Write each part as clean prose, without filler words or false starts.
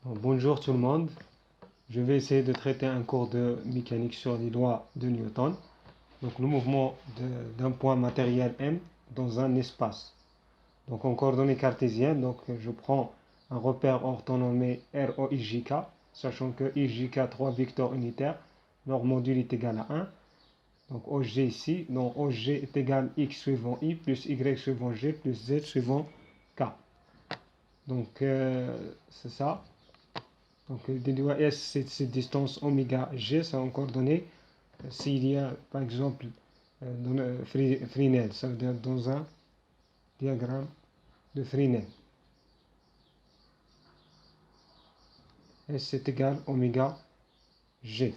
Bonjour tout le monde, je vais essayer de traiter un cours de mécanique sur les lois de Newton. Donc le mouvement d'un point matériel M dans un espace. Donc en coordonnées cartésiennes, je prends un repère orthonormé ROIJK, sachant que IJK 3 vecteurs unitaires, leur module est égal à 1. Donc OG ici, donc OG est égal à X suivant I plus Y suivant G plus Z suivant K. Donc c'est ça. Donc, S, c'est cette distance oméga G, ça en coordonnées. S'il y a, par exemple, dans le Fresnel, ça veut dire dans un diagramme de Fresnel. S c'est égal à oméga G.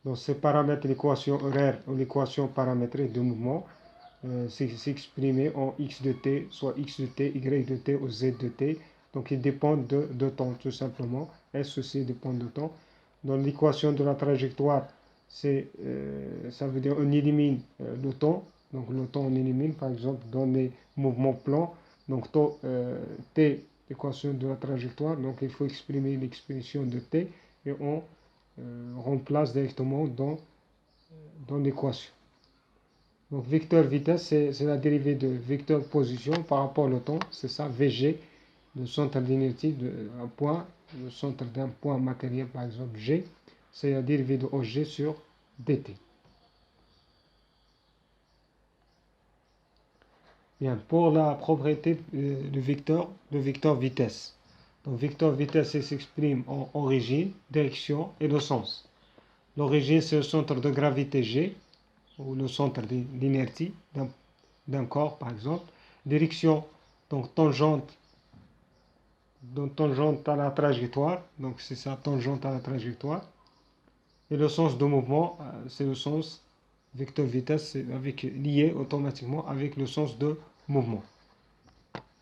Donc, ces paramètres, l'équation horaire ou l'équation paramétrique de mouvement, c'est exprimé en x de t, soit x de t, y de t ou z de t. Donc, ils dépendent de temps, tout simplement. S aussi dépend de temps. Dans l'équation de la trajectoire, ça veut dire on élimine le temps. Donc, le temps, on élimine, par exemple, dans les mouvements plans. Donc, t, l'équation de la trajectoire. Donc, il faut exprimer l'expression de t et on remplace directement dans l'équation. Donc, vecteur vitesse, c'est la dérivée de vecteur position par rapport au temps. C'est ça, VG, le centre d'inertie d'un point, le centre d'un point matériel, par exemple G, c'est la dérivée de OG sur DT. Bien, pour la propriété du vecteur vitesse. Donc, vecteur vitesse s'exprime en origine, direction et le sens. L'origine, c'est le centre de gravité G, ou le centre d'inertie d'un corps, par exemple. Direction, donc tangente à la trajectoire, donc c'est ça, tangente à la trajectoire. Et le sens de mouvement, c'est le sens vecteur vitesse, c'est lié automatiquement avec le sens de mouvement.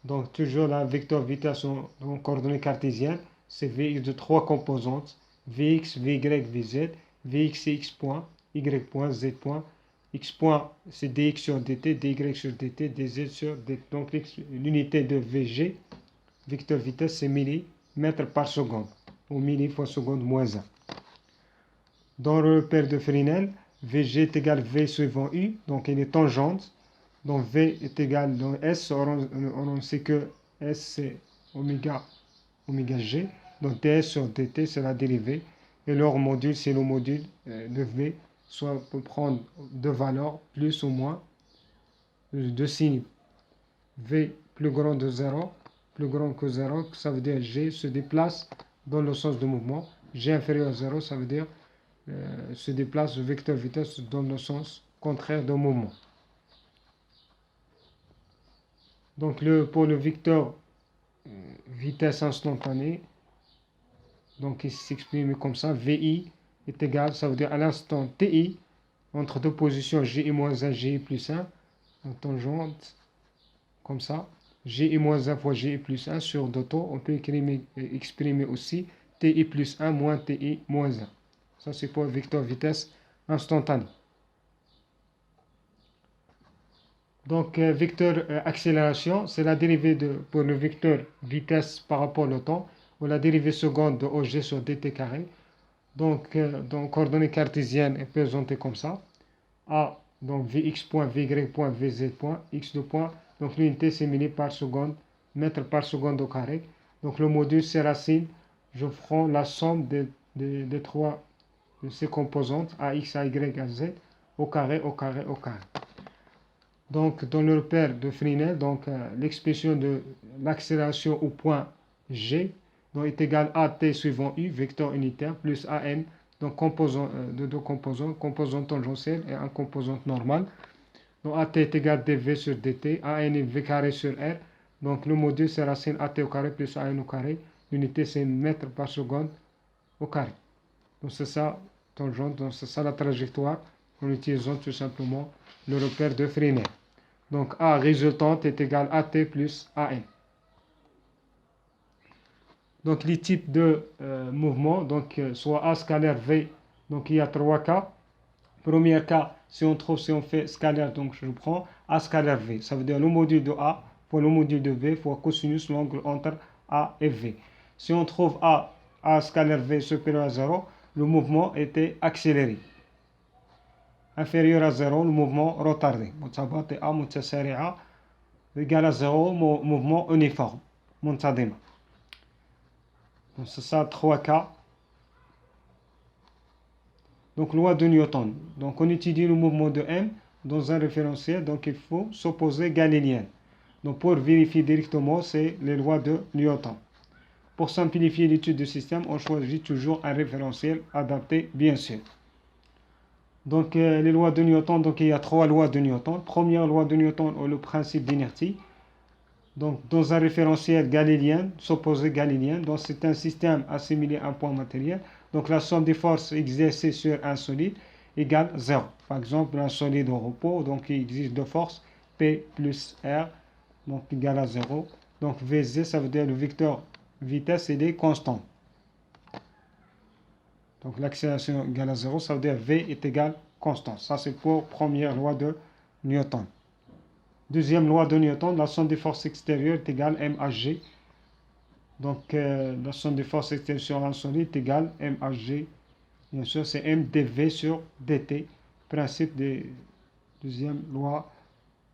Donc toujours la vecteur vitesse en coordonnées cartésiennes, c'est Vx de trois composantes, Vx, Vy, Vz, Vx c'est x point, y point, z point. X point c'est dx sur dt, dy sur dt, dz sur dt. Donc l'unité de Vg, vecteur vitesse, c'est millimètres par seconde, ou milli fois seconde moins 1. Dans le repère de Fresnel, Vg est égal à V suivant U, donc il est tangente. Donc V est égal à S, on sait que S c'est oméga G. Donc ds sur dt c'est la dérivée. Et leur module c'est le module de V, soit on peut prendre deux valeurs, plus ou moins, de signes. V plus grand de 0, plus grand que 0, ça veut dire G se déplace dans le sens de mouvement. G inférieur à 0, ça veut dire se déplace le vecteur vitesse dans le sens contraire de mouvement. Donc pour le vecteur vitesse instantanée, donc il s'exprime comme ça, VI est égal, ça veut dire à l'instant TI, entre deux positions G et moins 1, G et plus 1, donc tangente, comme ça, G et moins 1 fois G et plus 1 sur deux temps, on peut exprimer aussi TI plus 1 moins TI moins 1. Ça c'est pour le vecteur vitesse instantanée. Donc, vecteur accélération, c'est la dérivée pour le vecteur vitesse par rapport au temps, ou la dérivée seconde de OG sur dt carré. Donc, dans coordonnées cartésiennes est présentée comme ça. A, donc Vx point, Vy point, Vz point, x de point. Donc, l'unité c'est millimètres par seconde, mètre par seconde au carré. Donc, le module c'est racine. Je prends la somme des trois de ces composantes, ax, ay, az, au carré, au carré, au carré. Donc, dans le repère de Fresnel, l'expression de l'accélération au point G est égale à t suivant u, vecteur unitaire, plus an, donc de deux composants, composante tangentielle et un composante normale. Donc, at est égal à dv sur dt, an est v carré sur r. Donc, le module, c'est racine at au carré plus an au carré. L'unité, c'est mètre par seconde au carré. Donc, c'est ça, tangente, donc c'est ça la trajectoire en utilisant tout simplement le repère de Fresnel. Donc A résultante est égal à AT plus AN. Donc les types de mouvements, soit A scalaire V, donc il y a trois cas. Premier cas, si on fait scalaire, donc je prends A scalaire V. Ça veut dire le module de A pour le module de V fois cosinus l'angle entre A et V. Si on trouve A scalaire V supérieur à 0, le mouvement était accéléré. Inférieur à 0, le mouvement retardé. متباطئة متسارعة égal à 0, mouvement uniforme. منتظمة. Donc c'est ça, 3 cas. Donc loi de Newton. Donc on étudie le mouvement de M dans un référentiel, donc il faut s'opposer galiléenne. Donc pour vérifier directement, c'est les lois de Newton. Pour simplifier l'étude du système, on choisit toujours un référentiel adapté, bien sûr. Donc les lois de Newton, donc il y a 3 lois de Newton. Première loi de Newton, le principe d'inertie. Donc dans un référentiel galilien, s'opposer galilien, donc c'est un système assimilé à un point matériel. Donc la somme des forces exercées sur un solide égale 0. Par exemple, un solide au repos, donc il existe deux forces, P plus R, donc égale à 0. Donc Vz, ça veut dire le vecteur vitesse, il est constant. Donc l'accélération égale à 0, ça veut dire V est égal constant. Ça c'est pour première loi de Newton. Deuxième loi de Newton, la somme des forces extérieures est égale MHG. Donc la somme des forces extérieures sur un solide est égale MHG. Bien sûr, c'est MdV sur dt, principe de deuxième loi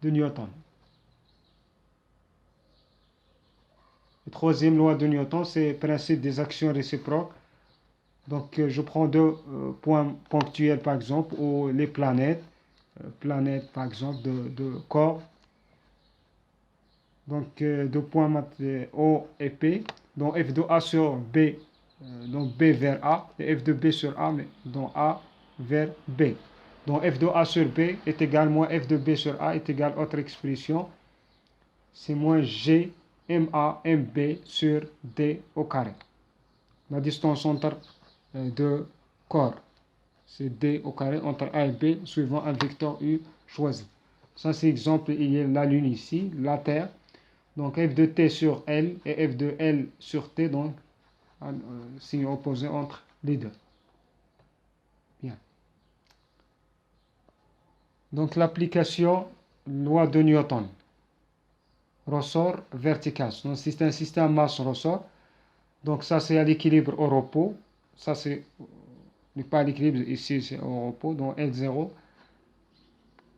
de Newton. La troisième loi de Newton, c'est le principe des actions réciproques. Donc je prends deux points ponctuels par exemple, ou les planètes, par exemple de corps. Donc deux points O et P, donc F de A sur B, donc B vers A, et F de B sur A, mais donc A vers B. Donc F de A sur B est égal moins F de B sur A est égal à autre expression, c'est moins G MA MB sur D au carré. La distance entre deux corps, c'est D au carré entre A et B suivant un vecteur U choisi. Ça c'est exemple, il y a la Lune ici, la Terre. Donc f de t sur L et f de L sur t, donc signe opposé entre les deux. Bien. Donc l'application loi de Newton. Ressort vertical. Donc c'est un système masse-ressort. Donc ça c'est à l'équilibre au repos. Ça c'est pas à l'équilibre, ici c'est au repos. Donc L0.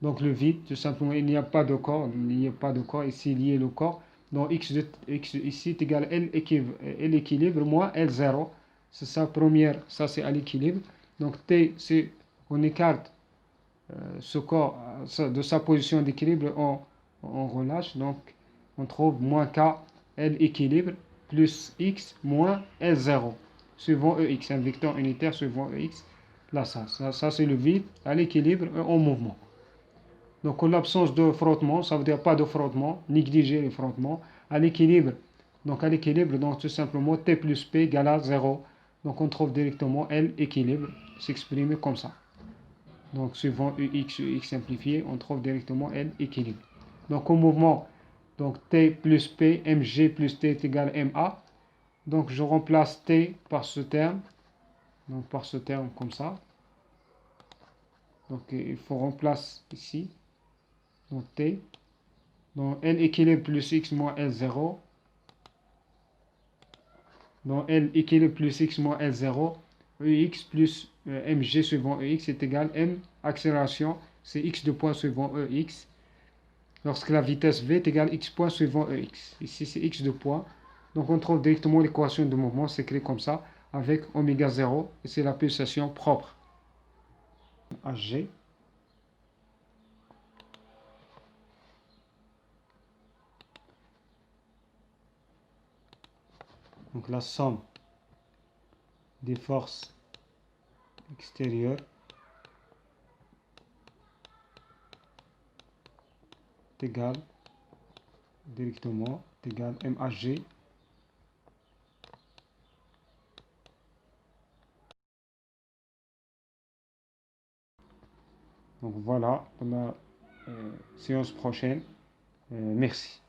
Donc le vide, tout simplement, il n'y a pas de corps. Il n'y a pas de corps. Ici il y a le corps. Donc x ici est égal à L équilibre moins L0. C'est ça, première, ça c'est à l'équilibre. Donc T, c'est on écarte ce corps de sa position d'équilibre, on relâche. Donc on trouve moins K, L équilibre, plus X moins L0, suivant EX, un vecteur unitaire suivant EX. Là, ça c'est le vide à l'équilibre et en mouvement. Donc, en l'absence de frottement, ça veut dire pas de frottement, négliger les frottements. À l'équilibre, donc tout simplement T plus P égale à 0. Donc, on trouve directement L équilibre s'exprimer comme ça. Donc, suivant UX simplifié, on trouve directement L équilibre. Donc, au mouvement, donc T plus P, mg plus T est égal à ma. Donc, je remplace T par ce terme. Donc, par ce terme comme ça. Donc, il faut remplacer ici. Donc T, donc L équilibre plus X moins L0, donc L équilibre plus X moins L0, EX plus mg suivant EX est égal à M accélération, c'est X de point suivant EX, lorsque la vitesse V est égale à X point suivant EX. Ici c'est X de point, donc on trouve directement l'équation de mouvement, c'est écrit comme ça, avec oméga 0, et c'est la pulsation propre. HG. Donc la somme des forces extérieures est égale directement égale MHG donc voilà pour la séance prochaine. Merci.